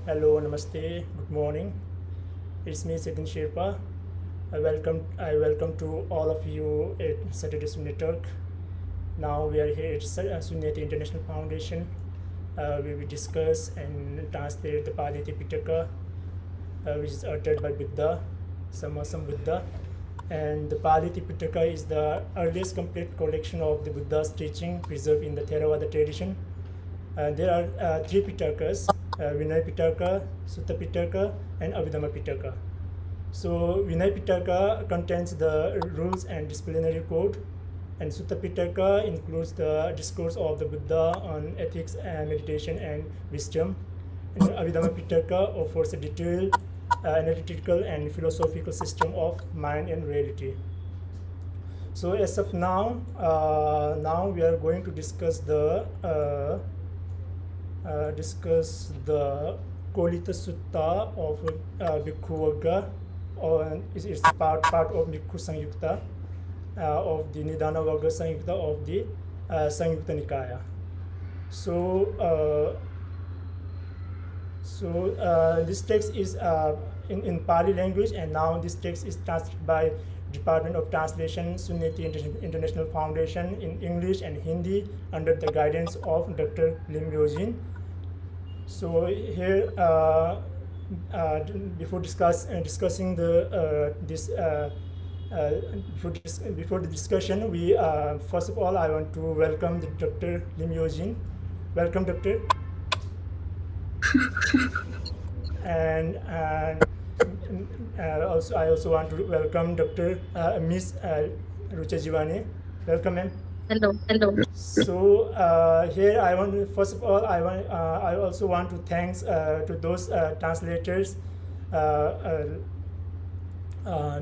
Hello, namaste, good morning. It's me, Sitin Sherpa. I welcome to all of you at Saturday Sunni Talk. Now we are here at Sunnati International Foundation. We will discuss and translate the Pali Tipitaka, which is uttered by Buddha, Sammasam Buddha. And the Pali Tipitaka is the earliest complete collection of the Buddha's teaching preserved in the Theravada tradition. There are three Pitakas, Vinaya Pitaka, Sutta Pitaka, and Abhidhamma Pitaka. So Vinaya Pitaka contains the rules and disciplinary code, and Sutta Pitaka includes the discourse of the Buddha on ethics and meditation and wisdom. And Abhidhamma Pitaka offers a detailed analytical and philosophical system of mind and reality. So as of now, now we are going to discuss the Kolita Sutta of Bhikkhu Vagga, or it's part of Bhikkhu Sanyutta of the Nidana Vagga Sanyutta of the Sanyutta Nikaya. So this text is in Pali language, and now this text is translated by Department of Translation, Sunnati International Foundation in English and Hindi under the guidance of Dr. Lim Yojin. So here, before discussing the before the discussion, we first of all I want to welcome the Dr. Lim Yojin. Welcome, Doctor. and also I also want to welcome Dr. Miss Rucha Jivani. Welcome, ma'am. Hello. So here I want first of all I also want to thanks to those translators,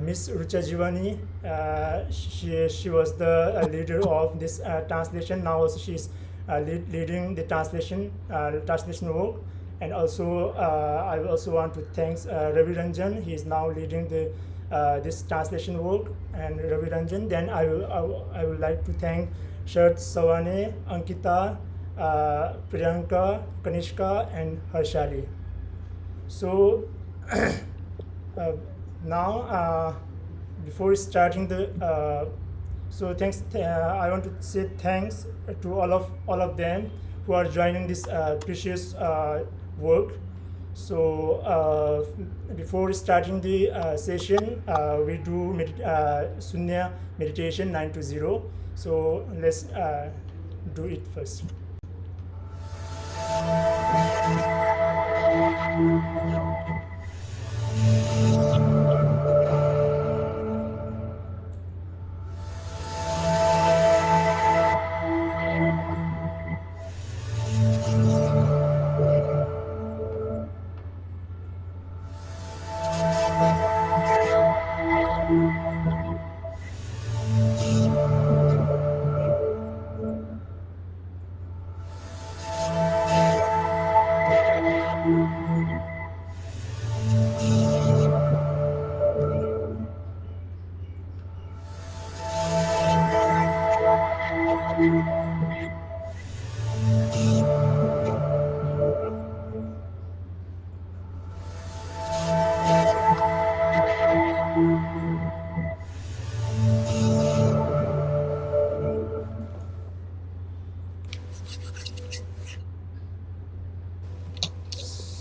Miss Rucha Jivani. She was the leader of this translation. Now also she is leading the translation work. And also, I also want to thank Ravi Ranjan. He is now leading the this translation work, and Ravi Ranjan. Then I would like to thank Sharat Sawane, Ankita, Priyanka, Kanishka, and Harshali. So now, before starting the so thanks. I want to say thanks to all of them who are joining this precious work. So before starting the session, we do Sunya meditation 9 to 0. So let's do it first.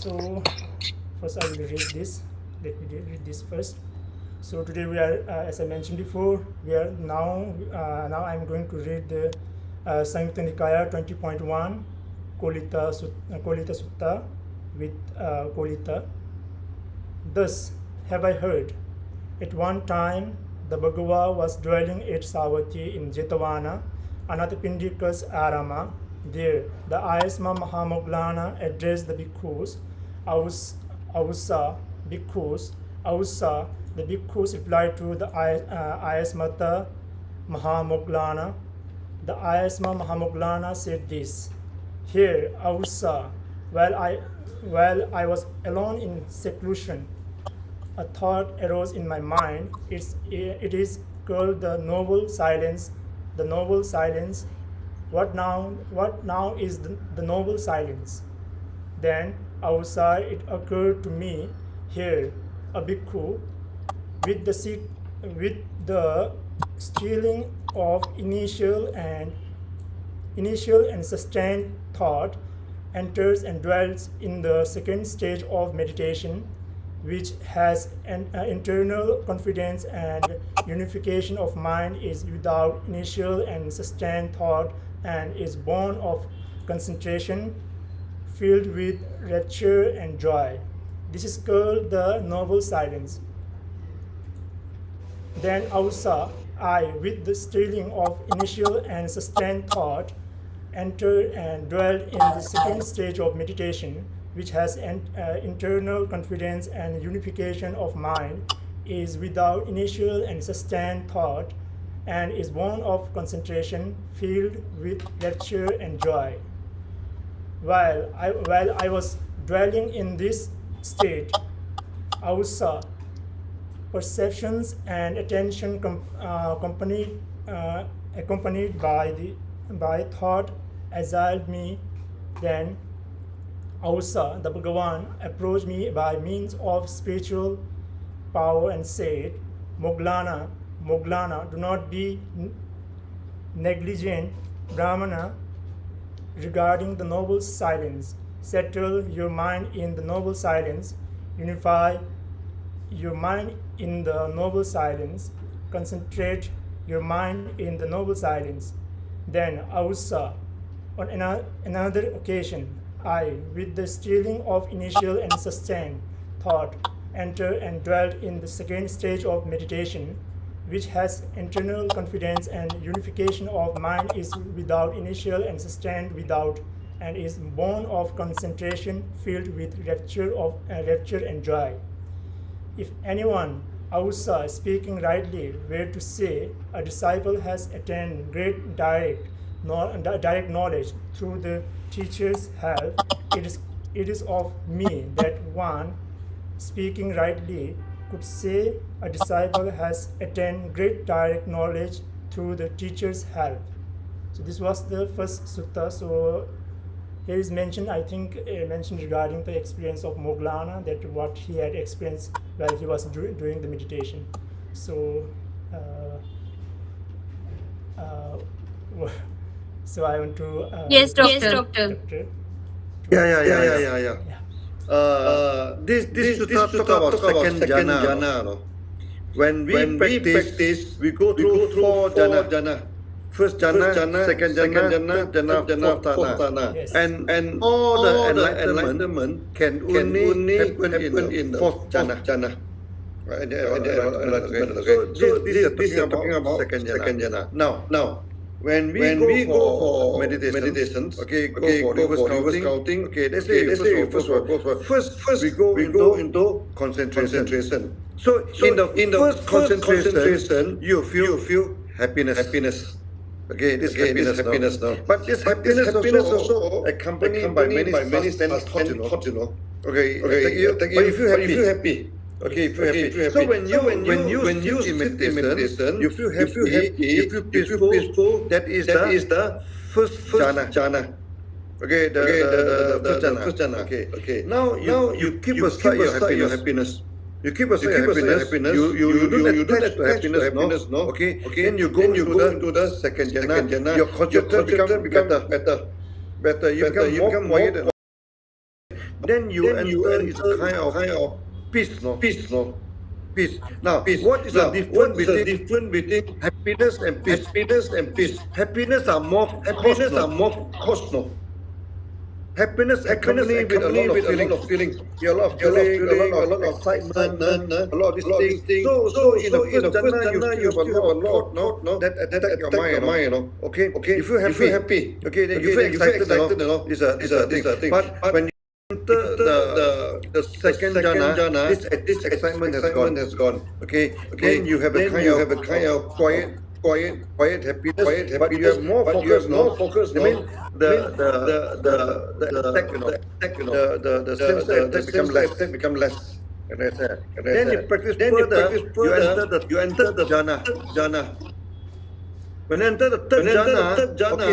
So first I will read this. Let me read this first. So today we are, as I mentioned before, we are now I'm going to read the Sanyutta Nikaya 20.1 Kolita Sutta with Kolita. Thus have I heard, at one time the Bhagava was dwelling at Savatthi in Jetavana, Anathapindika's Arama. There the Ayasma Mahamoglana addressed the bhikkhus. Avasa, bhikkhus. Avasa, the bhikkhus replied to the Ayasmata Mahamoglana. The Ayasma Mahamoglana said this: Here, Avasa, while I was alone in seclusion, a thought arose in my mind. It is called the noble silence. The noble silence. What now is the noble silence? Then outside, it occurred to me here, a bhikkhu, with with the stealing of initial and sustained thought, enters and dwells in the second stage of meditation, which has an internal confidence and unification of mind, is without initial and sustained thought, and is born of concentration, filled with rapture and joy. This is called the noble silence. Then also, I, with the stealing of initial and sustained thought, entered and dwelled in the second stage of meditation, which has an internal confidence and unification of mind, is without initial and sustained thought, and is born of concentration, filled with rapture and joy. While I was dwelling in this state, also perceptions and attention accompanied by thought assailed me. Then also the Bhagavan approached me by means of spiritual power and said, Moglana, do not be negligent, Brahmana, regarding the noble silence. Settle your mind in the noble silence. Unify your mind in the noble silence. Concentrate your mind in the noble silence. Then also, on another occasion, I, with the stealing of initial and sustained thought, entered and dwelt in the second stage of meditation, which has internal confidence and unification of mind, is without initial and sustained without, and is born of concentration, filled with rapture and joy. If anyone outside speaking rightly were to say, a disciple has attained great direct knowledge through the teacher's help, it is of me that one speaking rightly could say a disciple has attained great direct knowledge through the teacher's help. So this was the first sutta. So here is mentioned, I think, mentioned regarding the experience of Moglana, that what he had experienced while he was doing the meditation. So, so I want to. Yes, Yes, doctor. doctor. Doctor. Yeah. This sutta talk about second jhana. No? When we practice, we go through four jhana. First jhana, second jhana, fourth jhana. Yes. And all the enlightenment can only happen in the fourth jhana. Right? So this is talking about second jhana. Now, when we go for meditations, okay, go for river scouting, okay, let's say first we go into concentration. So in the first concentration, you feel happiness. Okay, this happiness now. But this happiness also accompanied by many thoughts, you know. Okay. But if you happy. Okay, if you're happy. So when you sit in meditation, you feel happy, you feel peaceful. That is the first jhana. Okay, the first jhana. Okay. Now you keep aside your happiness. You keep aside your happiness. You don't attach to happiness, no. Okay. Then you go into the second jhana. Your concentration become better. You become more quiet. Then you enter is a kind of peace. Now, what is the difference between happiness and peace? Happiness are more cost, no. Happiness accompanied with a lot of feelings. A lot of excitement, a lot of these things. So in the first jhana, you have a lot, no, that attack your mind, you know. Okay. If you're happy, okay, then you feel excited, you know. Is a thing. But when enter the second jhana, this excitement has gone. Okay. Then you have a kind of quiet happiness, but you have more focus. I mean, the attack, you know, the sense attack become less. Then you practice further. You enter the jhana. When you enter the third jhana,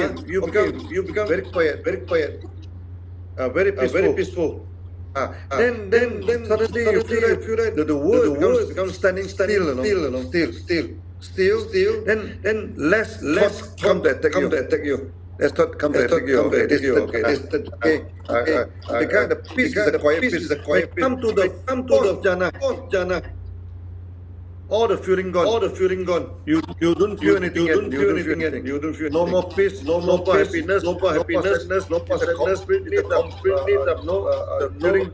okay, you become very quiet. Very peaceful. Then suddenly you feel that the world becomes standing still, still. Then less thoughts come to attack you. Let's not come to attack you. Okay, this is the peace is a quiet peace. When come to the fourth jhana, all the feeling gone. You don't feel anything. You don't feel no more peace, no more happiness, no more sadness, no more sadness. The feeling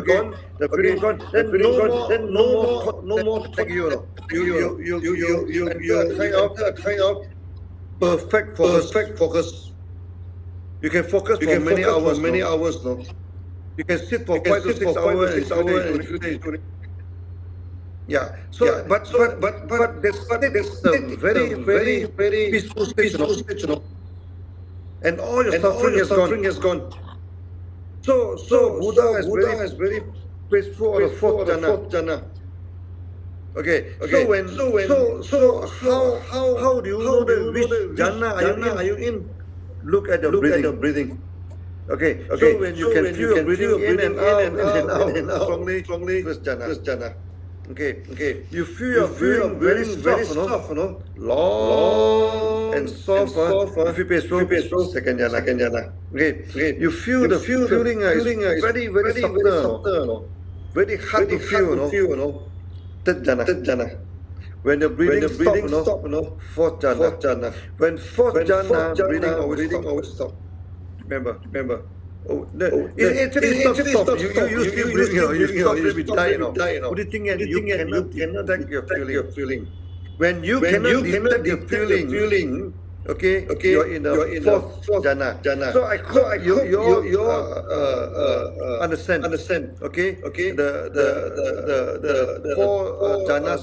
gone. The feeling gone. Then no more attack you. You enter a kind of perfect focus. You can focus for many hours. No, you can sit for 5 to 6 hours and yeah. But that's a very peaceful state, and all your suffering has gone. So Buddha is very peaceful on the fourth jhana. Okay. So how do you know that which jhana are you in? Look at your breathing. Okay. So when you can feel your breathing in and out strongly, first jhana. Okay. You feel your breathing very soft, long and soft. You feel peaceful. Second jhana. Okay. You feel the feeling is very softer, very hard to feel, Third jhana. When the breathing stop, fourth jhana. When fourth jhana, breathing always stop. Remember. Actually stop. You still breathing. You stop, you die. What do you think? You cannot detect your feeling. When you cannot detect your feeling, okay, you're in the fourth jhana. So I hope you understand. Okay. The four jhanas,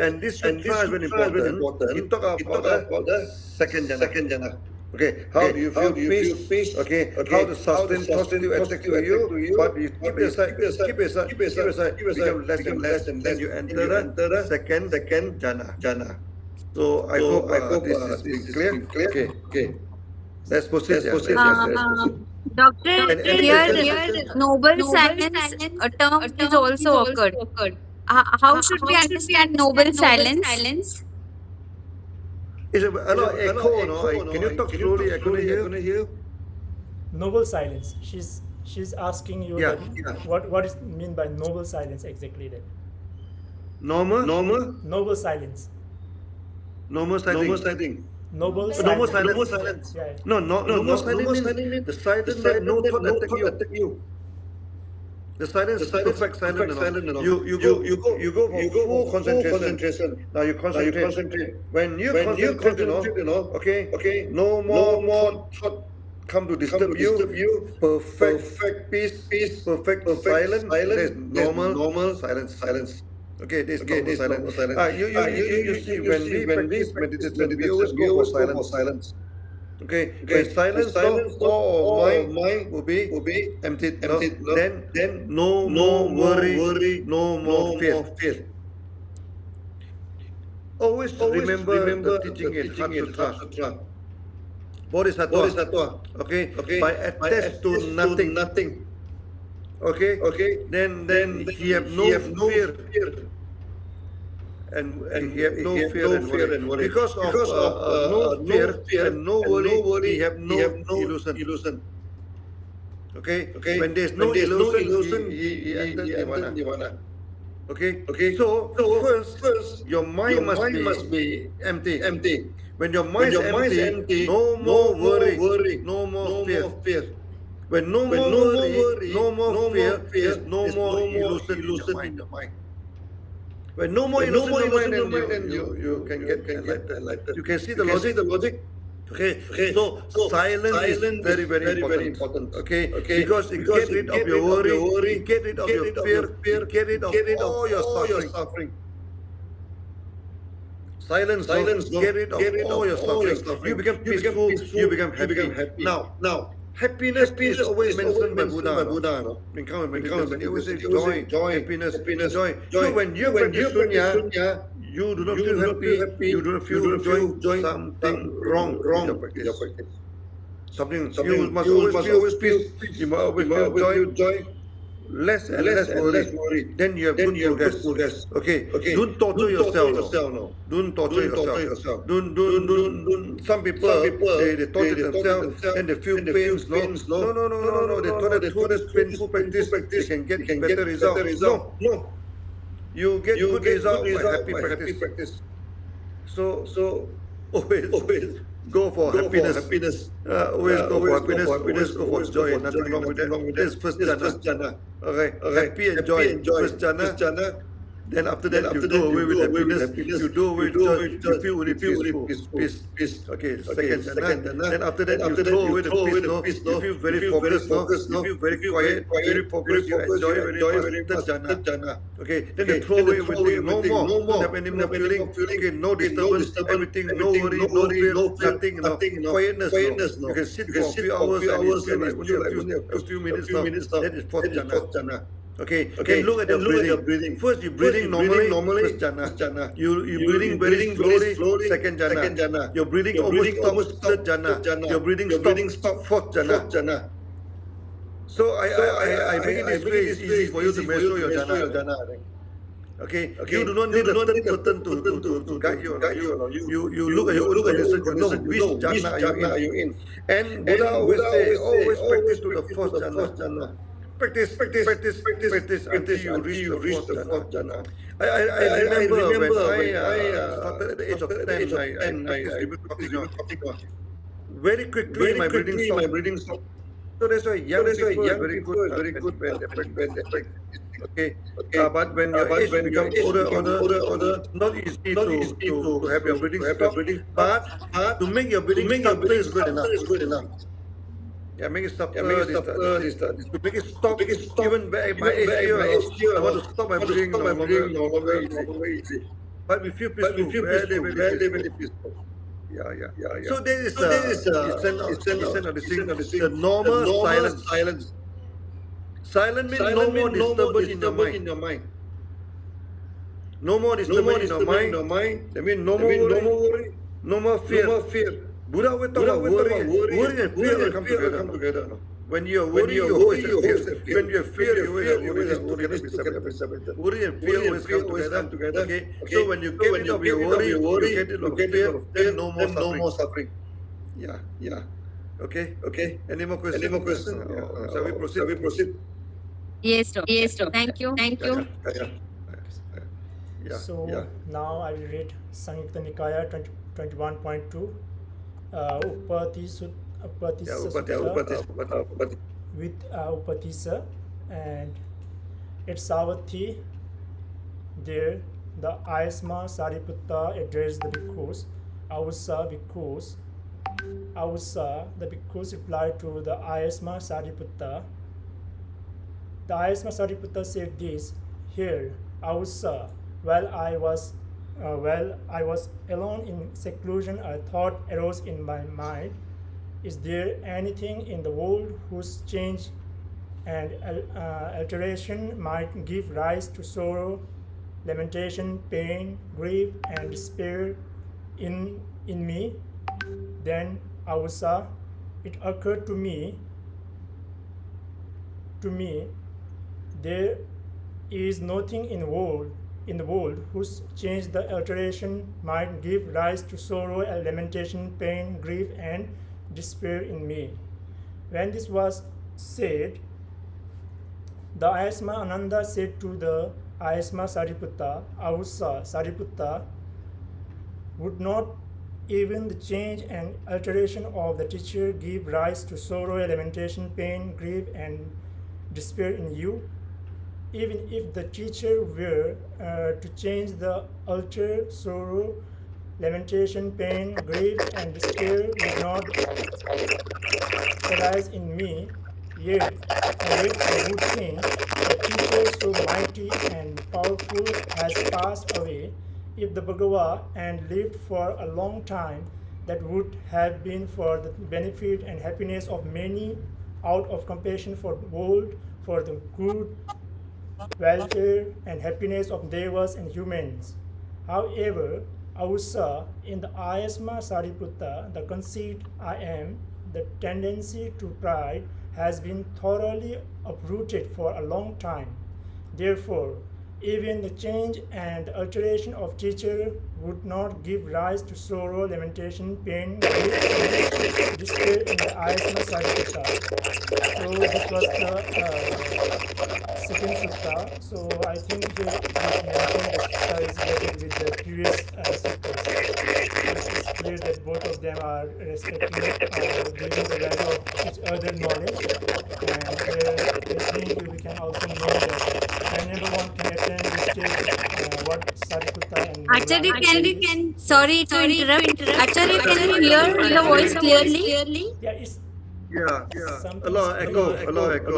and this sutra is very important. You talk about the second jhana. Okay, how do you feel peace? Okay, how to sustain positive attack to you? But you keep it aside, become less and less. You enter the second jhana. So I hope this is clear. Okay. Let's proceed. Doctor, here noble silence term is also occurred. How should we understand noble silence? It's a lot of echo, no? Can you talk slowly? I couldn't hear. Noble silence. She's asking you Yeah. what is mean by noble silence exactly then? Normal Noble silence. sighting. Noble silence. Yeah. Normal silence means the silence that no thought attack you. The silence is perfect silence. You go for full concentration. Now you concentrate. When you concentrate, okay, no more thought come to disturb you. Perfect peace, perfect silence. There's normal silence. Okay, this is normal silence. You see, when we practice meditation, we always go for silence. Okay. When silence, all mind will be emptied. Then no more worry, no more fear. Always remember the teaching in Heart Sutra. Bodhisattva. Okay. By attached to nothing. Okay. Then he have no fear. And he have no fear and worry. Because of no fear and no worry, he have no illusion. Okay. When there's no illusion, he enters nirvana. Okay. So first, your mind must be empty. When your mind is empty, no more worry, no more fear. When no more worry, no more fear, there's no more illusion in your mind. When no more illusion in your mind, then you can get enlightened. You can see the logic. Okay. So silence is very important. Okay. Because it gets rid of your worry, it gets rid of your fear, it gets rid of all your suffering. Silence get rid of all your suffering. You become peaceful, you become happy. Now, happiness is always mentioned by Buddha. When come and meditation, he always say joy, happiness, joy. So when you practice sunya, you do not feel happy, you do not feel joy, something wrong in your practice. Something you must always feel peace. You must always feel joy. less and less worry, then you have good progress. Okay, don't torture yourself. No. Don't torture yourself. Don't. Some people they torture themselves, then they feel pains. No. They thought that through this painful practice they can get better results. No. You get good result by happy practice. So always go for happiness. Always go for happiness. Always go for joy. Nothing wrong with that. This is first jhana. Okay. Happy and joy. First jhana. Then after that, you do away with happiness. You do away with joy. You feel only peace. Okay. Second jhana. Then after that, you throw away the peace. You feel very focused. You feel very quiet. Very focused. You enjoy very much. Third jhana. Okay. Then you throw away everything. No more. Don't have any more feeling. Okay. No disturbance. Everything. No worry. No fear. Nothing. Quietness. You can sit for a few hours and only a few minutes. That is fourth jhana. Okay. Then look at your breathing. First, you're breathing normally. First jhana. You're breathing very slowly. Second jhana. You're breathing almost third jhana. You're breathing stop. Fourth jhana. So I make it this way. It's easy for you to measure your jhana. Okay. You do not need a third person to guide you. You look at your own condition. You know which jhana are you in. And Buddha always say, always practice to the fourth jhana. Practice until you reach the fourth jhana. I remember when I started at the age of 10, I practiced very quickly my breathing stopped. So that's why young people are very good when they practice. Okay. But when your age becomes older, not easy to have your breathing stop. But to make your breathing stop is good enough. Yeah, make it stop. To make it stop. Even by my age here, I want to stop my breathing. No longer easy. But we feel peaceful. Very peaceful. Yeah. So there is the normal silence. Silence means no more disturbance in your mind. No more disturbance in your mind. That means no more worry, no more fear. Buddha will talk about worry and fear will come together. No? When you are worried, you always have fear. When you have fear, you always have worry. Worry and fear always come together. Okay. So when you get rid of your worry, you get rid of fear, then no more suffering. Yeah. Okay. Any more questions? Shall we proceed? Yes, doctor. Thank you. Yeah. So now I will read Sanyutta Nikaya 21.2. Upatisa with Upatisa, and at Savatthi there the Ayasma Sariputta addressed the bhikkhus. Avasa, the bhikkhus replied to the Ayasma Sariputta. The Ayasma Sariputta said this: "Here, Avasa, while I was alone in seclusion, a thought arose in my mind. Is there anything in the world whose change and alteration might give rise to sorrow, lamentation, pain, grief, and despair in me? Then, Avasa, it occurred to me, there is nothing in the world whose change the alteration might give rise to sorrow, lamentation, pain, grief, and despair in me." When this was said, the Ayasma Ananda said to the Ayasma Sariputta, "Avasa, Sariputta, would not even the change and alteration of the teacher give rise to sorrow, lamentation, pain, grief, and despair in you? Even if the teacher were to change the alter, sorrow, lamentation, pain, grief, and despair would not arise in me, yet I would think the teacher so mighty and powerful has passed away. If the Bhagava and lived for a long time, that would have been for the benefit and happiness of many, out of compassion for the world, for the good welfare and happiness of devas and humans. However, Avasa, in the Ayasma Sariputta, the conceit I am, the tendency to pride, has been thoroughly uprooted for a long time. Therefore, even the change and alteration of teacher would not give rise to sorrow, lamentation, pain, grief, and despair in the eyes of Sariputta. So this was the second sutta. So I think this mentioned the sutta is related with the previous suttas. So it's clear that both of them are respecting, giving the value of each other knowledge. And I think we can also know that whenever one can attend this stage, what Sariputta and Acharya, Maulana can sorry to interrupt. Acharya, can you hear the voice clearly? Yeah, it's Yeah, something. a lot of echo,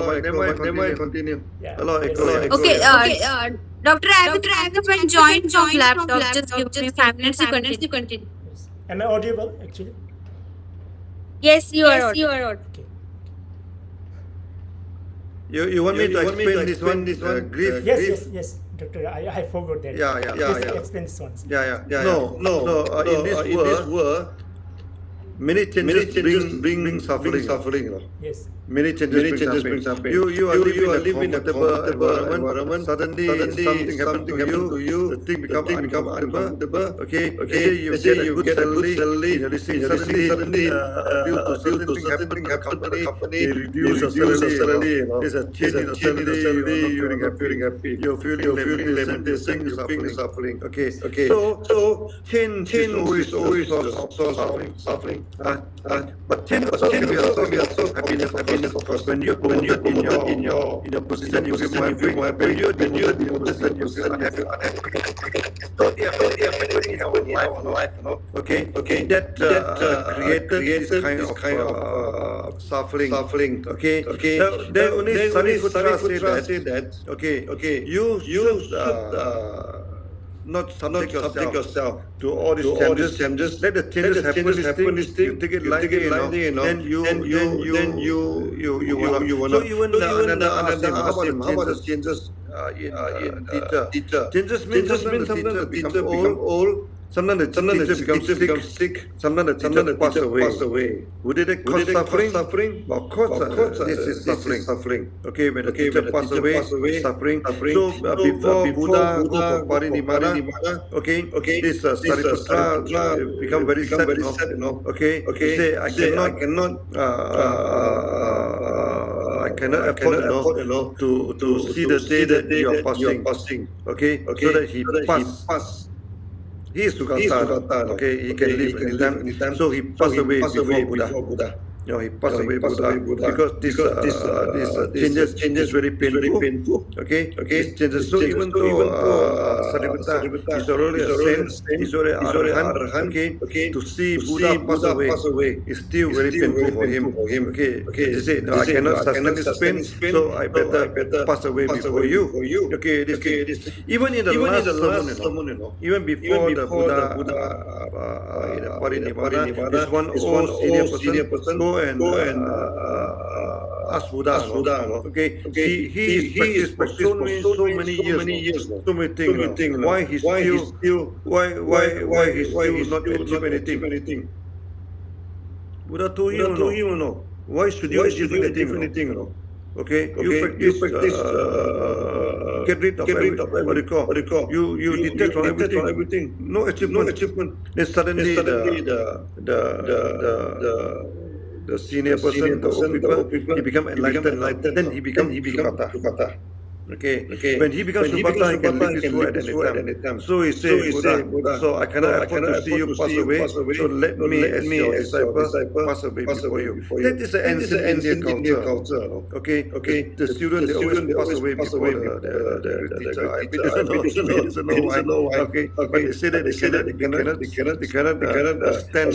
but never mind, continue. Yeah, A lot of yes. echo. Okay, Doctor, I have to hang up and join from laptop. Just give me 5 minutes to continue. Yes. Am I audible actually? Yes, you are. Okay. You want me to explain this one? Grief? Yes, Doctor. I forgot that. Yeah. Please explain this one. Yeah. No. In this world, many changes bring suffering. Yes. Many changes bring suffering. You are living in a comfortable environment. Suddenly something happens to you. The thing become uncomfortable. Okay. You get a good salary. Suddenly due to certain happening in the company, they reduce the salary. There's a change in the salary. You're feeling happy. You're feeling lamentation. You're suffering. Okay. So change is always suffering. But change also can be also happiness. Of course, when you're in your position, you feel happy. When you're in your position, you feel unhappy. It's totally affecting our life. Okay. That created this kind of suffering. Okay. Then only Sariputta say that. Okay. You should not subject yourself to all these changes. Let the changes happen. This thing, you take it lightly, Then you want. So even another how about the changes in teacher? Changes means sometimes the teacher become old. Sometimes the teacher becomes sick. Sometimes the teacher pass away. Would it cause suffering? Of course, this is suffering. Okay, when the teacher pass away, suffering. So before Buddha go for Parinirvana, okay, this Sariputta become very sad, Okay, he say I cannot afford, to see the day that you are passing. Okay, so that he pass. He is Sugata, okay, he can live anytime. So he passed away before Buddha. He passed away because this changes is very painful. Okay, these changes. So even though Sariputta is already a saint, he's already arahant, okay, to see Buddha pass away is still very painful for him. Okay, he say, no, I cannot sustain this pain, so I better pass away before you. Okay, this even in the last sermon, even before the Buddha in the Parinirvana, this one old senior person go and ask Buddha. Okay, he practiced for so many years, so many things. Why he's still not achieve anything? Buddha told him, no. Why should you achieve anything? Okay, you practice get rid of what you call. You detach from everything. No achievement. Then suddenly the senior person, the old people, he become enlightened. Then he become Sugata. Okay. When he becomes Sugata, he can live his world at any time. So he says, Buddha, so I cannot afford to see you pass away. So let me, as your disciple, pass away before you. That is the ancient Indian culture. Okay. The student, they always pass away before the teacher. I don't know why. Okay. But they say that they cannot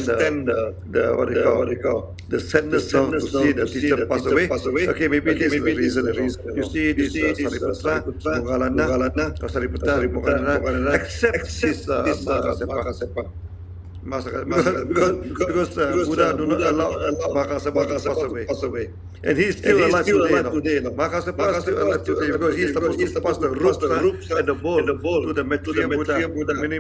stand the what they call the sadness to see the teacher pass away. Okay, maybe this is the reason. You see this Sariputta, Moggallana, Sariputta, Moggallana, accept this Mahakassapa. Because Buddha do not allow Mahakasapa to pass away. And he is still alive today. Mahakasapa is still alive today because he is supposed to pass the ropes and the bowl to the Maitreya Buddha many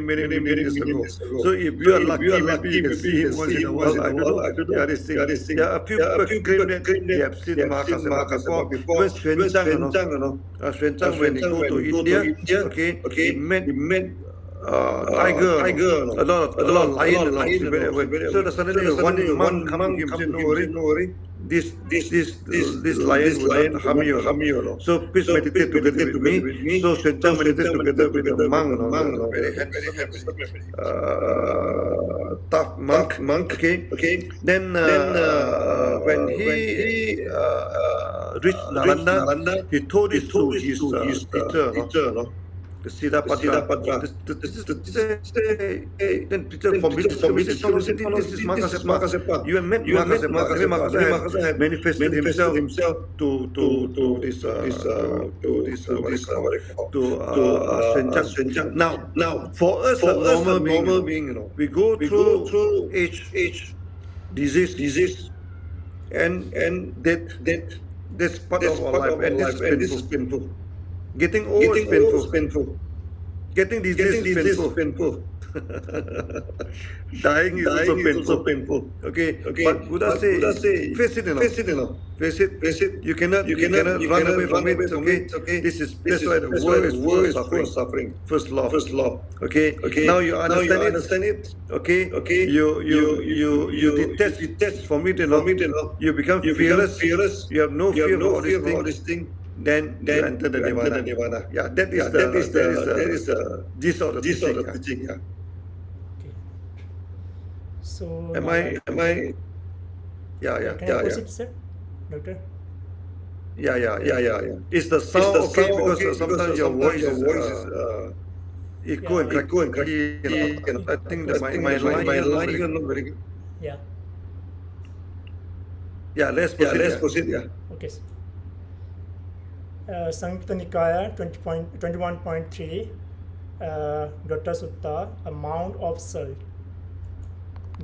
years ago. So if you are lucky, maybe you can see him once in a while. I don't know. Yeah, this thing. There are a few people claim that they have seen Mahakasapa before. Even Xuan Zhang, Xuan Zhang, when he go to India, okay, he met tiger, a lot of lion, so suddenly one monk come to him and said, no worry, this lion will not harm you. So please meditate together with me. So Xuan Zhang meditated together with the monk, very handsome, tough monk. Okay. Then when he reached Nalanda, he told it to his teacher, the Siddhapadra. Then teacher from this is Mahakasapa. You have met Mahakasapa. Have manifested himself to Xuan. Now, for us, a normal being, we go through age, disease, and death. That's part of our life, and this is painful. Getting old is painful. Getting disease is painful. Dying is also painful. Okay. But Buddha say, face it, face it. You cannot run away from it. Okay. This is why the world is full of suffering. First law. Okay. Now you understand it. Okay. You detach from it. You become fearless. You have no fear of all this thing. Then you enter the nirvana. Yeah, that is the gist of the teaching. Yeah. Okay. So Am I? Yeah. Can I proceed, sir, doctor? Yeah. Is the sound okay? Because sometimes your voice is echo and cracky. I think that my line is not very good. Yeah. Yeah, let's proceed. Yeah. Okay. Sanyutta Nikaya 21.3 Gata Sutta, a mound of salt.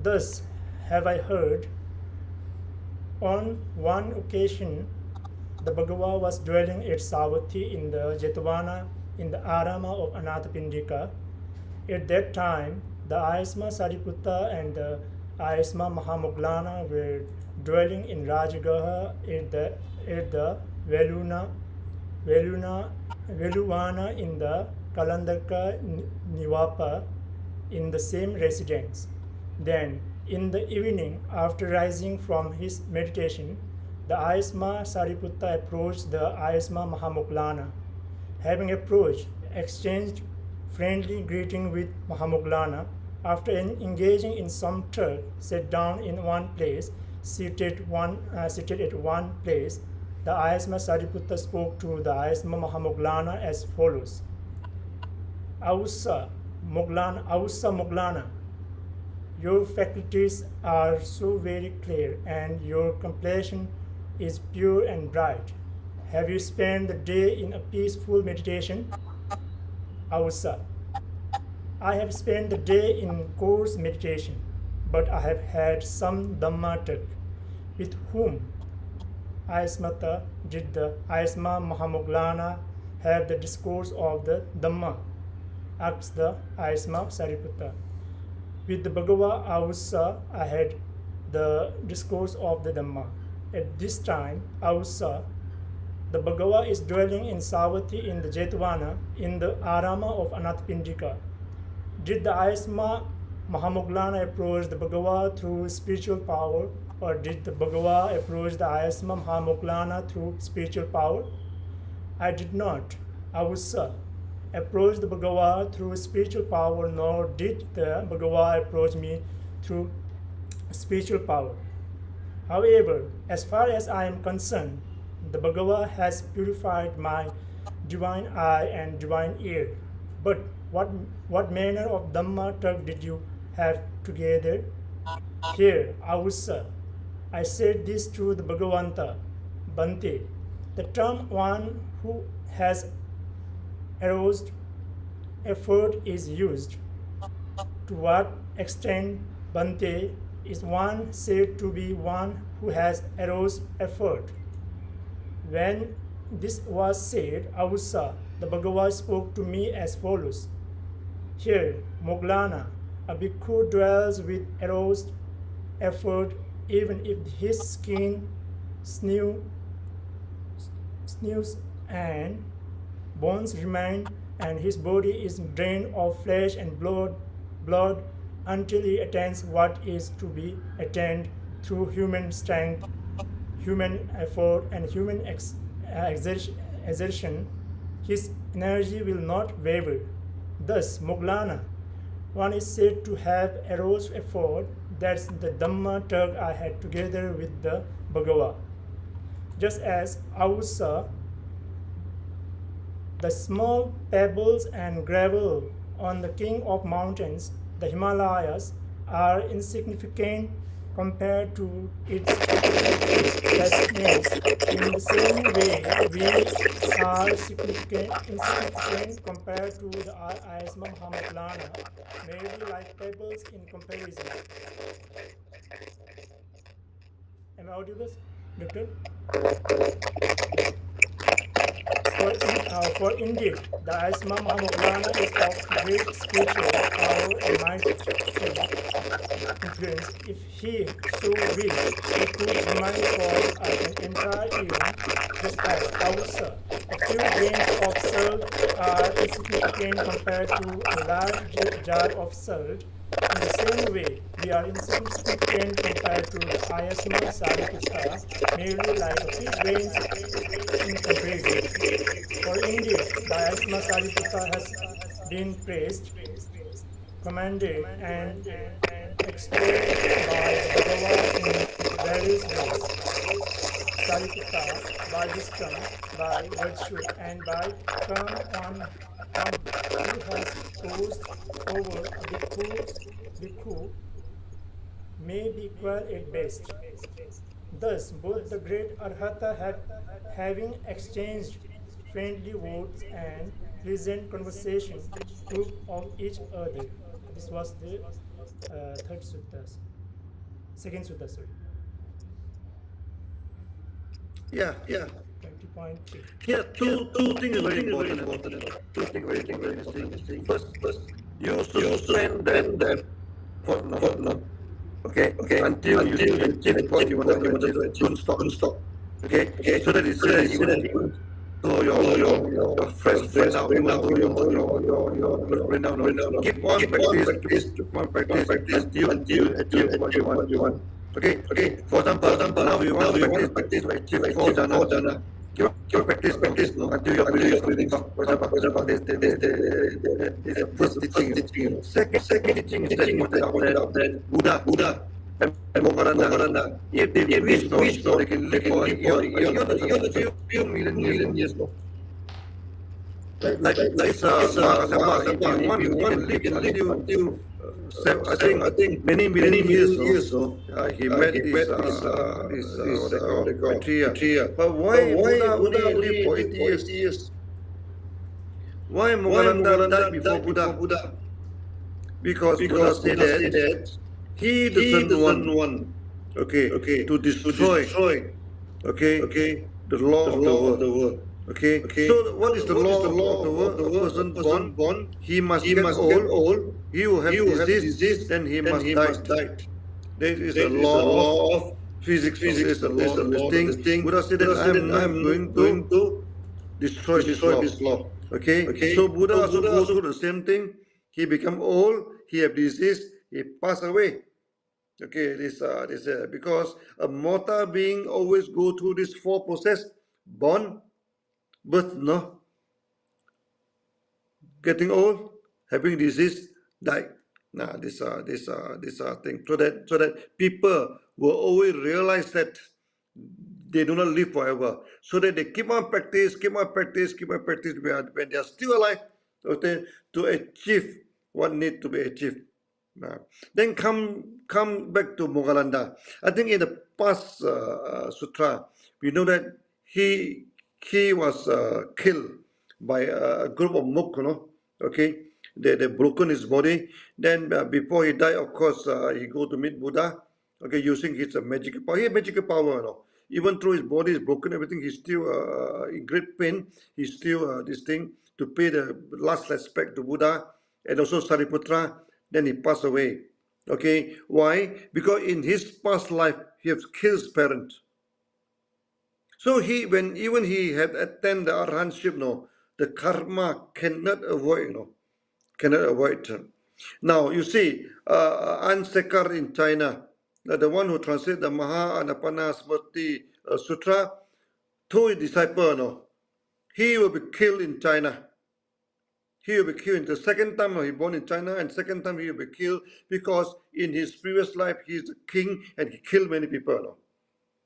Thus have I heard, on one occasion the Bhagava was dwelling at Savatthi in the Jetavana in the Arama of Anathapindika. At that time the Ayasma Sariputta and the Ayasma Mahamoglana were dwelling in Rajagaha at the Veluvana in the Kalandaka Nivapa in the same residence. Then, in the evening, after rising from his meditation, the Ayasma Sariputta approached the Ayasma Mahamoglana. Having approached, exchanged friendly greeting with Mahamoglana. After engaging in some talk, sat down in one place, seated at one place. The Ayasma Sariputta spoke to the Ayasma Mahamoglana as follows. Aussa Moglana, your faculties are so very clear and your complexion is pure and bright. Have you spent the day in a peaceful meditation? Aussa, I have spent the day in coarse meditation, but I have had some Dhamma talk. With whom, Ayasmata, did the Ayasma Mahamoglana have the discourse of the Dhamma? Asked the Ayasma Sariputta. With the Bhagava Aussa, I had the discourse of the Dhamma. At this time, Aussa, the Bhagava is dwelling in Savatthi in the Jetavana in the Arama of Anathapindika. Did the Ayasma Mahamoglana approach the Bhagava through spiritual power, or did the Bhagava approach the Ayasma Mahamoglana through spiritual power? I did not, Aussa, approach the Bhagava through spiritual power, nor did the Bhagava approach me through spiritual power. However, as far as I am concerned, the Bhagava has purified my divine eye and divine ear. But what manner of Dhamma talk did you have together? Here, Aussa, I said this to the Bhagavanta, Bante. The term one who has aroused effort is used. To what extent Bante is one said to be one who has aroused effort. When this was said, Ausa, the Bhagavad spoke to me as follows. Here, Moglana, a bhikkhu dwells with aroused effort even if his skin, sinews, and bones remain and his body is drained of flesh and blood until he attains what is to be attained through human strength, human effort, and human exertion, his energy will not waver. Thus, Moglana, one is said to have aroused effort. That's the Dhamma tug I had together with the Bhagavad. Just as Ausa, the small pebbles and gravel on the king of mountains, the Himalayas, are insignificant compared to its vastness. In the same way, we are insignificant compared to the Ayasma Mahamoglana, merely like pebbles in comparison. Am I audible, Doctor? For indeed, the Asma Mahamoglana is of great spiritual power and mighty influence. If he so wished, he could remain for an entire eon, just as Ausa. A few grains of salt are insignificant compared to a large jar of salt. In the same way, we are insignificant compared to the Ayasma Sariputta, merely like a few grains in comparison. For indeed, the Ayasma Sariputta has been praised, commended, and extolled by the Bhagavad in various ways. Sariputta, by wisdom, by virtue, and by calm on who has posed over a bhikkhu may be equal at best. Thus, both the great Arhata having exchanged friendly words and pleasant conversation, took of each other. This was the third sutta, second sutta, sorry. Yeah. 20.3. Here, two things are very important. Two things very interesting. First, you suspend that for no. Okay. Until you achieve what you want to achieve. Don't stop. Okay. So that is you. So your friends out, you want to keep on practice until you achieve what you want. Okay. For example, now you want to practice to achieve 4 jhana. Keep practice until your breathing stop. For example, this is the first teaching. Second teaching is that you pointed out that Buddha and Mogarana, if they wish, they can live for a few million years. Like if you want, you can live until I think many years. So he met this what they call Maitreya. But why Buddha only lived for 80 years? Why Moggallanda died before Buddha? Because Buddha said that he doesn't want to destroy the law of the world. Okay. So what is the law of the world? A person born, he must get old. He will have disease, then he must die. There is a law of physics. There's a law of this thing. Buddha said that I'm going to destroy this law. Okay. So Buddha also goes through the same thing. He become old. He have disease. He pass away. Okay. This because a mortal being always go through this 4 process: born, birth, no, getting old, having disease, die. Now this thing. So that people will always realize that they do not live forever. So that they keep on practice when they are still alive, okay, to achieve what need to be achieved. Now, then come back to Moggallanda. I think in the past sutra, we know that he was killed by a group of monks, okay. They broken his body. Then before he died, of course, he go to meet Buddha. Okay, using his magical power. He had magical power, you know. Even though his body is broken, everything, he's still in great pain. He's still this thing to pay the last respect to Buddha and also Sariputra. Then he passed away. Okay, why? Because in his past life, he has killed his parents. So when even he had attained the arahantship, no, the karma cannot avoid, cannot avoid. Now you see, Ansekar in China, the one who translated the Maha Anapana Smriti Sutra, told his disciple, he will be killed in China. He will be killed. The second time he born in China, and second time he will be killed because in his previous life he is a king and he killed many people.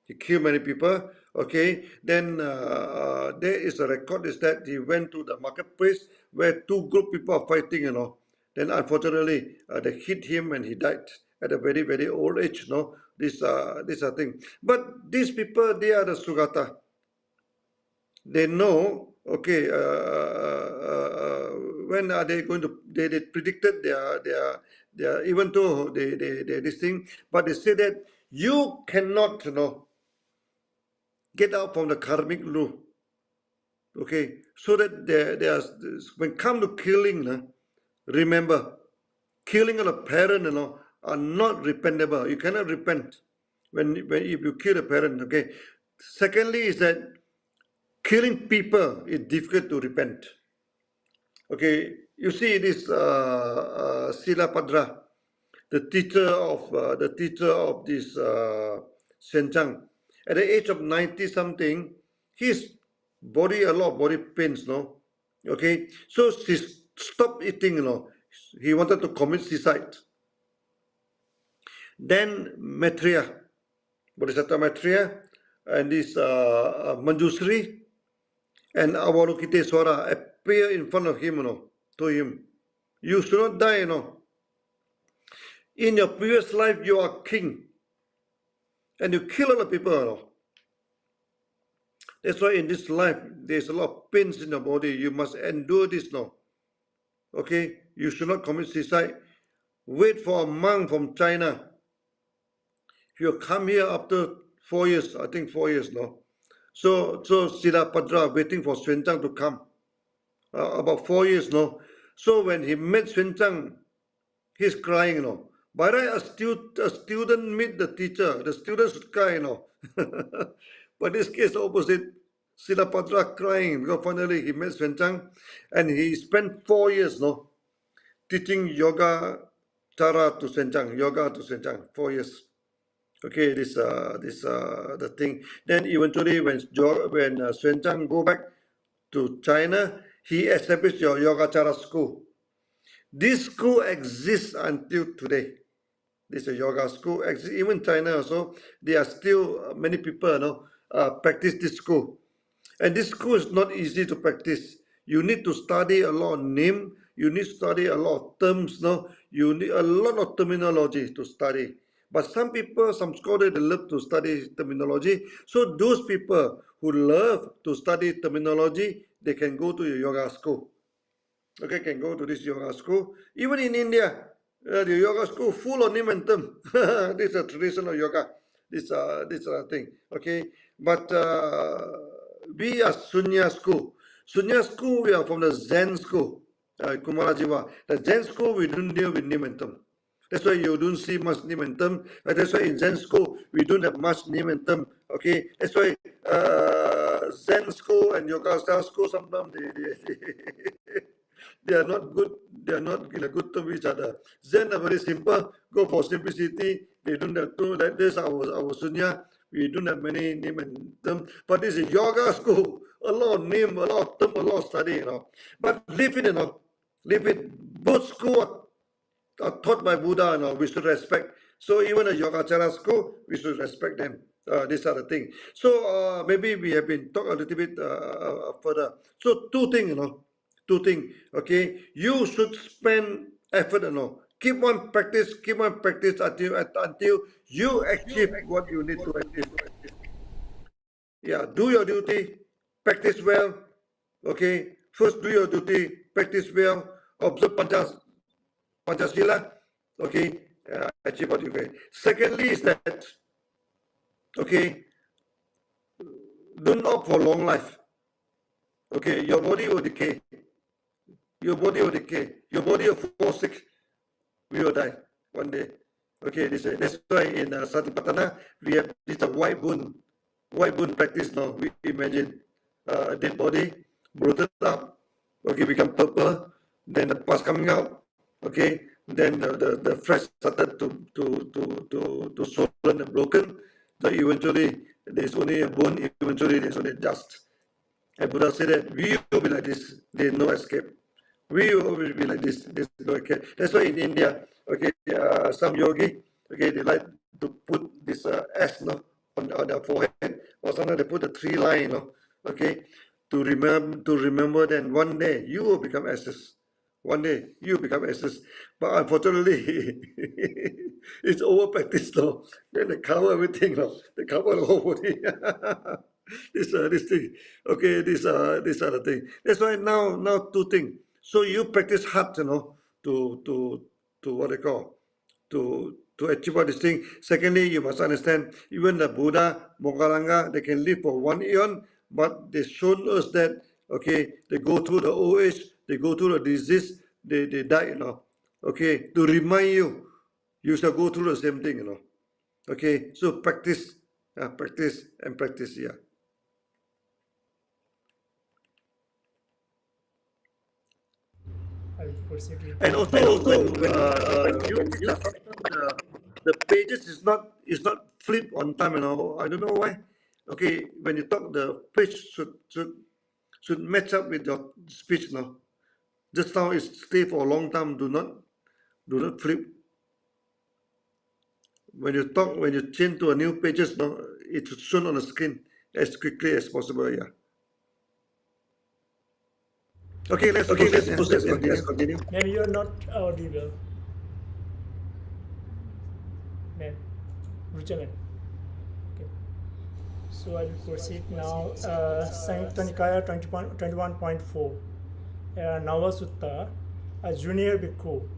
He killed many people. Okay, then there is a record is that he went to the marketplace where two group people are fighting. Then unfortunately they hit him and he died at a very very old age. This thing. But these people, they are the Sugata. They know. Okay, when are they going to? They predicted they are even though they this thing, but they say that you cannot get out from the karmic loop. Okay, so that there when come to killing, remember, killing of a parent, are not repentable. You cannot repent when if you kill a parent. Okay. Secondly, is that killing people is difficult to repent. Okay, you see this Silapadra, the teacher of this Senchang. At the age of 90 something, his body a lot of body pains, Okay, so he stopped eating, He wanted to commit suicide. Then Maitreya, Bodhisattva Maitreya, and this Manjusri and Avalokiteswara appear in front of him, to him. You should not die, In your previous life, you are king. And you kill a lot of people, That's why in this life, there's a lot of pains in your body. You must endure this, Okay? You should not commit suicide. Wait for a monk from China. You come here after 4 years, I think 4 years, So Silapadra waiting for Xuanzang to come. About 4 years, So when he met Xuanzang, he's crying, By right, a student meet the teacher. The student should cry, But this case opposite, Silapadra crying because finally he met Xuanzang and he spent 4 years, teaching yoga chara to Xuanzang, 4 years. Okay, this the thing. Then eventually when Xuanzang go back to China, he established your Yogacara school. This school exists until today. This is a yoga school. Even China also, there are still many people practice this school. And this school is not easy to practice. You need to study a lot of name. You need to study a lot of terms. You need a lot of terminology to study. But some people, some scholars, they love to study terminology. So those people who love to study terminology, they can go to your yoga school. Okay, can go to this yoga school. Even in India, the yoga school full of name and term. This is a traditional yoga. This thing. Okay, but we are Sunya school. Sunya school, we are from the Zen school. Kumarajiva. The Zen school, we don't deal with name and term. That's why you don't see much name and term. That's why in Zen school, we don't have much name and term. Okay, that's why Zen school and yoga style school sometimes they are not good. They are not in a good term with each other. Zen are very simple. Go for simplicity. They don't have to. That is our Sunya. We don't have many name and term. But this is yoga school. A lot of name, a lot of term, a lot of study. But live it, live it. Both school are taught by Buddha. We should respect. So even a Yogacara school, we should respect them. These are the things. So maybe we have been talk a little bit further. So two things, Two things. Okay, you should spend effort, Keep on practice until you achieve what you need to achieve. Yeah, do your duty, practice well. Okay, first do your duty, practice well. observe Panchasila, okay, achieve what you get. Secondly is that, okay, don't opt for long life. Okay, your body will decay. Your body will decay. Your body will fall sick. We will die one day. Okay, that's why in Satipatthana we have this white bone practice now. We imagine a dead body, bloated up, okay, become purple, then the pus coming out, okay, then the flesh started to swollen and broken. So eventually there's only a bone, eventually there's only dust. And Buddha said that we will be like this, there's no escape. We will always be like this, there's no escape. That's why in India, okay, some yogi, okay, they like to put this S, no, on their forehead, or sometimes they put a three line, no, okay, to remember that one day you will become ashes. One day you become ashes. But unfortunately, it's over practice now. Then they cover everything now. They cover the whole body. This thing. Okay, these are the thing. That's why now two things. So you practice hard, to what they call to achieve all this thing. Secondly, you must understand even the Buddha, Moggallanga, they can live for 1 year, but they shown us that okay, they go through the old age, they go through the disease, they die, Okay, to remind you, you shall go through the same thing, Okay, so practice, practice and practice, yeah. I will proceed with And also, when you teach us, the pages is not flip on time, I don't know why. Okay, when you talk, the page should match up with your speech, Just now it stay for a long time. Do not flip. When you talk, when you change to a new pages, it should show on the screen as quickly as possible. Yeah. Okay, let's proceed. Let's continue. Ma'am, you are not audible. Ma'am, Rucha ma'am. Okay. So I will proceed now. Sanyutta Nikaya 21.4. Nava Sutta, a junior bhikkhu.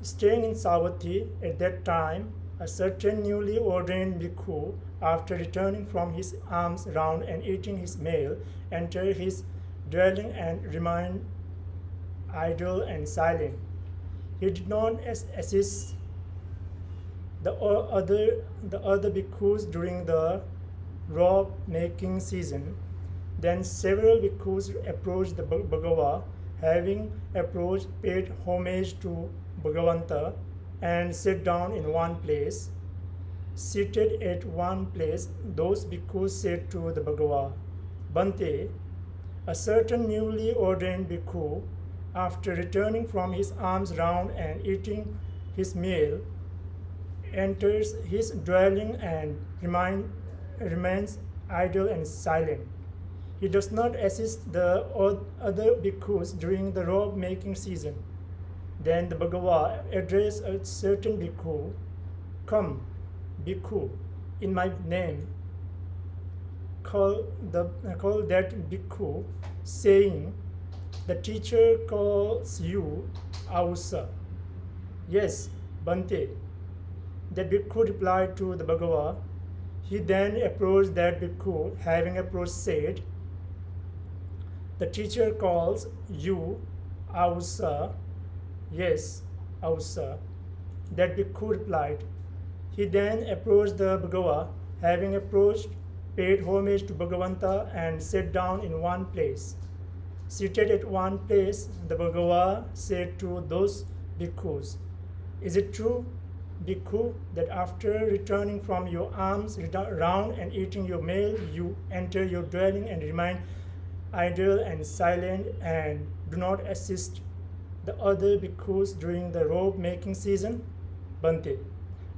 Staying in Savatthi at that time, a certain newly ordained bhikkhu, after returning from his alms round and eating his meal, entered his dwelling and remained idle and silent. He did not assist the other bhikkhus during the robe making season. Then several bhikkhus approached the Bhagava, having approached, paid homage to Bhagavanta, and sat down in one place. Seated at one place, those bhikkhus said to the Bhagava, Bhante, a certain newly ordained bhikkhu, after returning from his alms round and eating his meal, enters his dwelling and remains idle and silent. He does not assist the other bhikkhus during the robe making season. Then the Bhagava addressed a certain bhikkhu, Come, bhikkhu, in my name. Call that bhikkhu, saying, The teacher calls you Ausa. Yes, Bhante. The bhikkhu replied to the Bhagava. He then approached that bhikkhu, having approached said, The teacher calls you Ausa. Yes, Ausa. That bhikkhu replied. He then approached the Bhagava, having approached, paid homage to Bhagavanta, and sat down in one place. Seated at one place, the Bhagava said to those bhikkhus, Is it true, bhikkhu, that after returning from your alms round and eating your meal, you enter your dwelling and remain idle and silent and do not assist the other bhikkhus during the robe making season? Bhante,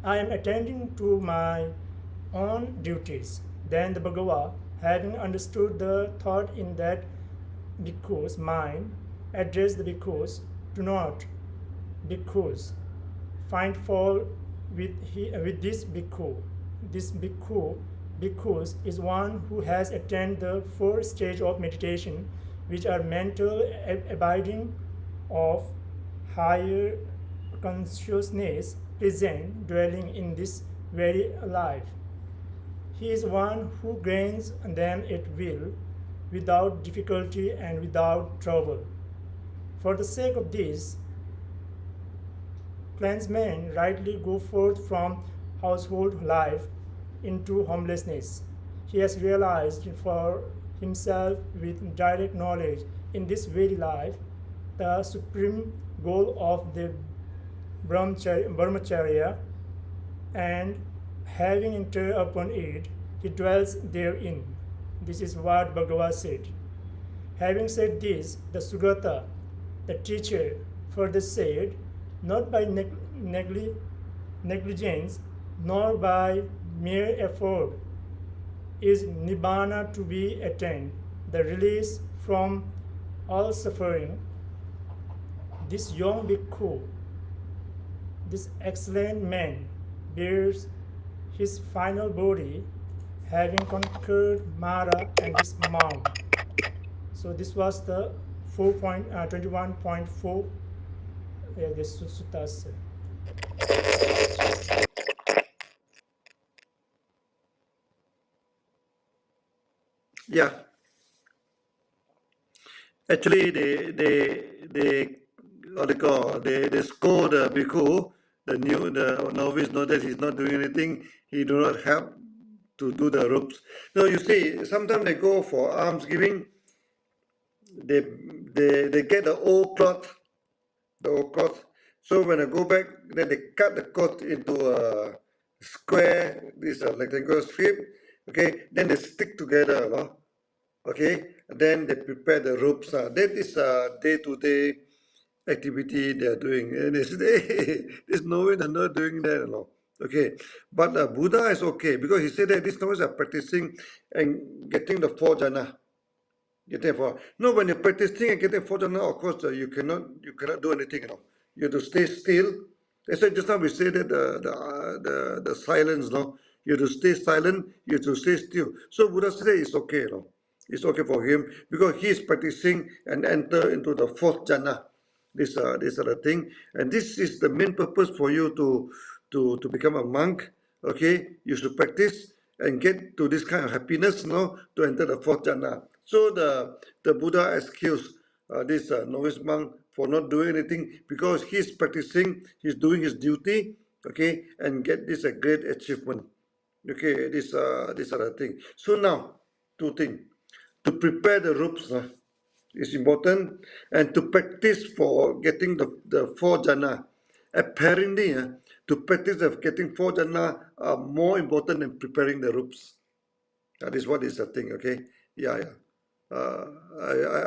I am attending to my own duties. Then the Bhagava, having understood the thought in that bhikkhu's mind, addressed the bhikkhus, Do not, bhikkhus, find fault with this bhikkhu. This bhikkhus is one who has attained the four stages of meditation, which are mental abiding of higher consciousness present dwelling in this very life. He is one who gains them at will, without difficulty and without trouble. For the sake of this, clansmen rightly go forth from household life into homelessness. He has realized for himself with direct knowledge in this very life the supreme goal of the brahmacharya, and having entered upon it, he dwells therein. This is what Bhagavad said. Having said this, the Sugata, the teacher, further said, not by negligence nor by mere effort is Nibbana to be attained, the release from all suffering. This young bhikkhu, this excellent man, bears his final body, having conquered Mara and his mount. So this was the 21.4 the suttas. Yeah. Actually, they what they call they scold the bhikkhu, the novice, know that he's not doing anything. He do not help to do the ropes. No, you see, sometimes they go for alms giving. They they get the old cloth, the old cloth. So when I go back, then they cut the cloth into a square, this rectangular shape. Okay, then they stick together, no? Okay, then they prepare the ropes. That is a day-to-day activity they are doing. And they say, hey, there's no way they're not doing that, Okay, but Buddha is okay because he said that these novices are practicing and getting the four jhana. Getting four. No, when you're practicing and getting four jhana, of course you cannot do anything. You have to stay still. That's why just now we say that the silence. No, you have to stay silent. You have to stay still. So Buddha said it's okay. It's okay for him because he is practicing and enter into the fourth jhana. This other thing, and this is the main purpose for you to become a monk. Okay, you should practice and get to this kind of happiness, to enter the fourth jhana. So the Buddha excused this novice monk for not doing anything because he's practicing, he's doing his duty, okay, and get this a great achievement. Okay, this other thing. So now, two things to prepare the ropes is important, and to practice for getting the four jhana. Apparently, to practice of getting four jhana are more important than preparing the ropes. That is what is the thing, okay? Yeah, yeah.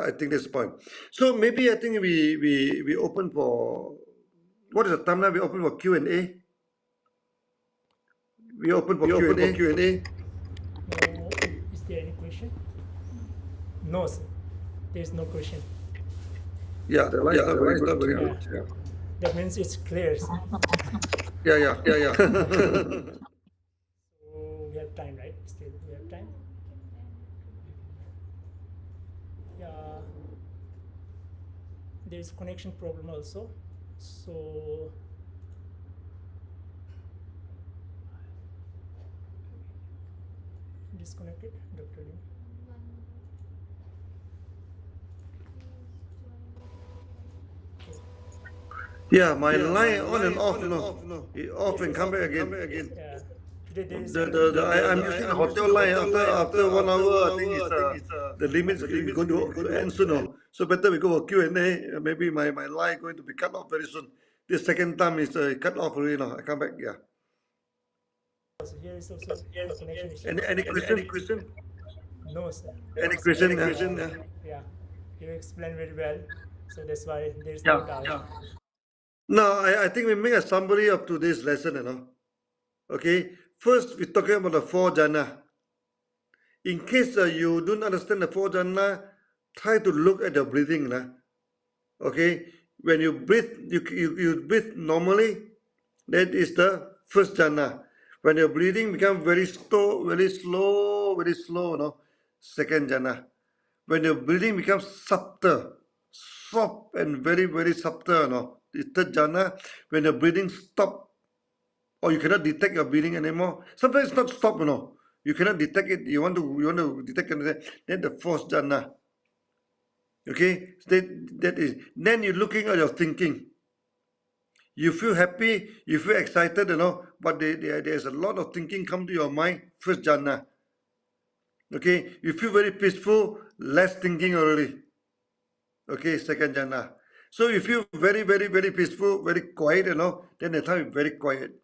I think that's the point. So maybe I think we open for, what is the time now? We open for Q&A. We open for Q&A. Is there any question? No, sir. There is no question. Yeah, the line is not very good. Yeah. That means it's clear. Sir. Yeah. So we have time, right? Still, we have time. Yeah. There is connection problem also. So disconnected, Dr. Lim. Yeah, my line on and off, It off and come back again. Yeah. Today there is I'm using the hotel line. After 1 hour, I think it's the limits is going to end soon. So better we go for Q&A. Maybe my line going to be cut off very soon. The second time is cut off already now. I come back. Yeah. here is also a connection issue. Any question? No, sir. Any question? Yeah. You explained very well. So that's why there is no doubt. No, I think we make a summary of today's lesson, Okay, first we're talking about the four jhana. In case you don't understand the four jhana, try to look at the breathing. Okay, when you breathe, you breathe normally, that is the first jhana. When your breathing becomes very slow, second jhana. When your breathing becomes subtle, soft and very, very subtle, the third jhana, when your breathing stop, or you cannot detect your breathing anymore. Sometimes it's not stop, you cannot detect it. You want to detect it, then the fourth jhana. Okay, that is. Then you're looking at your thinking. You feel happy, you feel excited, but there's a lot of thinking come to your mind. First jhana. Okay, you feel very peaceful, less thinking already. Okay, second jhana. So you feel very, very, very peaceful, very quiet, then the time is very quiet.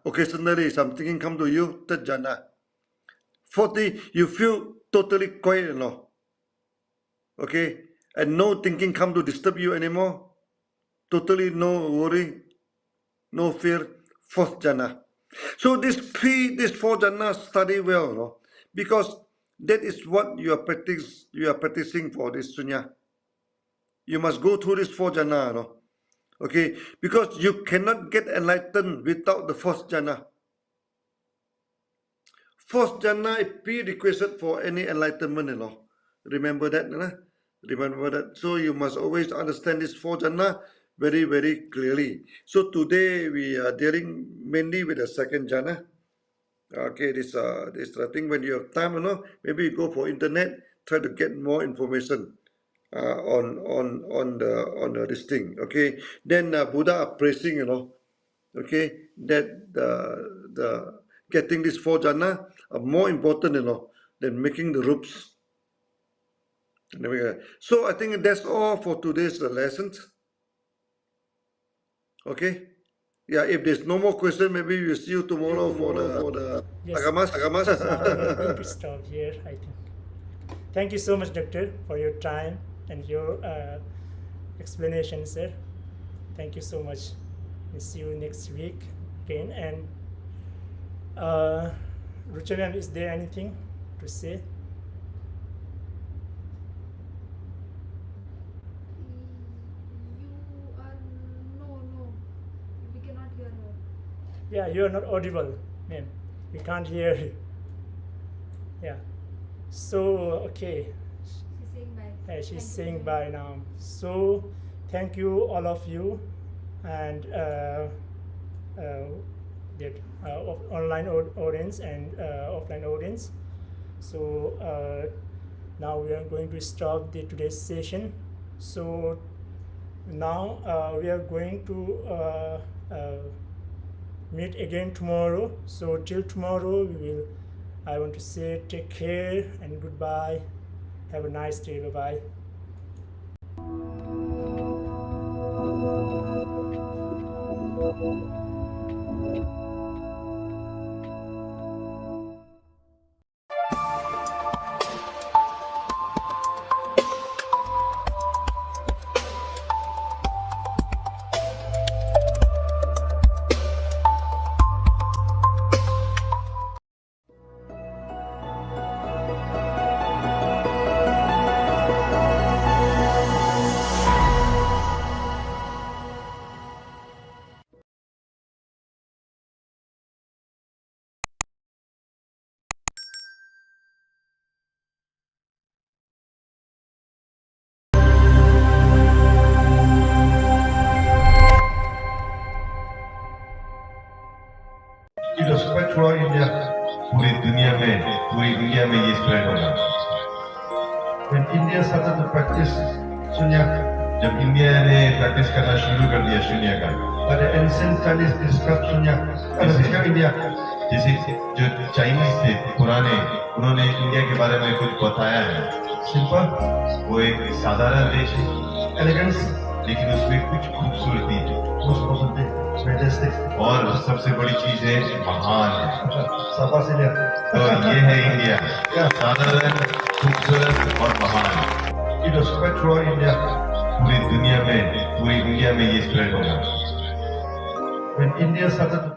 Occasionally some thinking come to you, third jhana. 40, you feel totally quiet, okay, and no thinking come to disturb you anymore. Totally no worry, no fear. Fourth jhana. So this four jhana study well, because that is what you are practicing for this sunya. You must go through this four jhana, okay, because you cannot get enlightened without the fourth jhana. Fourth jhana is prerequisite for any enlightenment, Remember that, Remember that. So you must always understand this four jhana very, very clearly. So today we are dealing mainly with the second jhana. Okay, this I think when you have time, maybe you go for internet, try to get more information on this thing. Okay, then Buddha are praising, okay, that the getting this four jhana are more important, than making the roops. So I think that's all for today's lessons. Okay. Yeah, if there's no more question, maybe we'll see you tomorrow for the Yes. agamas. We are going to stop here, I think. Thank you so much, Doctor, for your time and your explanation, sir. Thank you so much. We'll see you next week again. And Rucha ma'am, is there anything to say? No, we cannot hear her. Yeah, you are not audible, ma'am. We can't hear you. Yeah. So, okay. She's saying bye. She's Thank you. saying bye now. So, thank you, all of you, and that online audience and offline audience. So, now we are going to stop the today's session. So, now we are going to meet again tomorrow. So, till tomorrow, I want to say take care and goodbye. Have a nice day. Bye bye. It was spread throughout India. पूरी दुनिया में ये spread होगा. When India started to practice Sunya, जब India ने practice करना शुरू कर दिया शून्य का, but the ancient Chinese described Sunya as India. जैसे जो Chinese थे पुराने, उन्होंने इंडिया के बारे में कुछ बताया है. Simple, वो एक साधारण देश है. Elegance, लेकिन उसमें कुछ खूबसूरती है. और सबसे बड़ी चीज है महान. तो ये है इंडिया, साधारण, खूबसूरत और महान. It was spread throughout India. पूरी दुनिया में ये स्प्रेड होगा. When India started to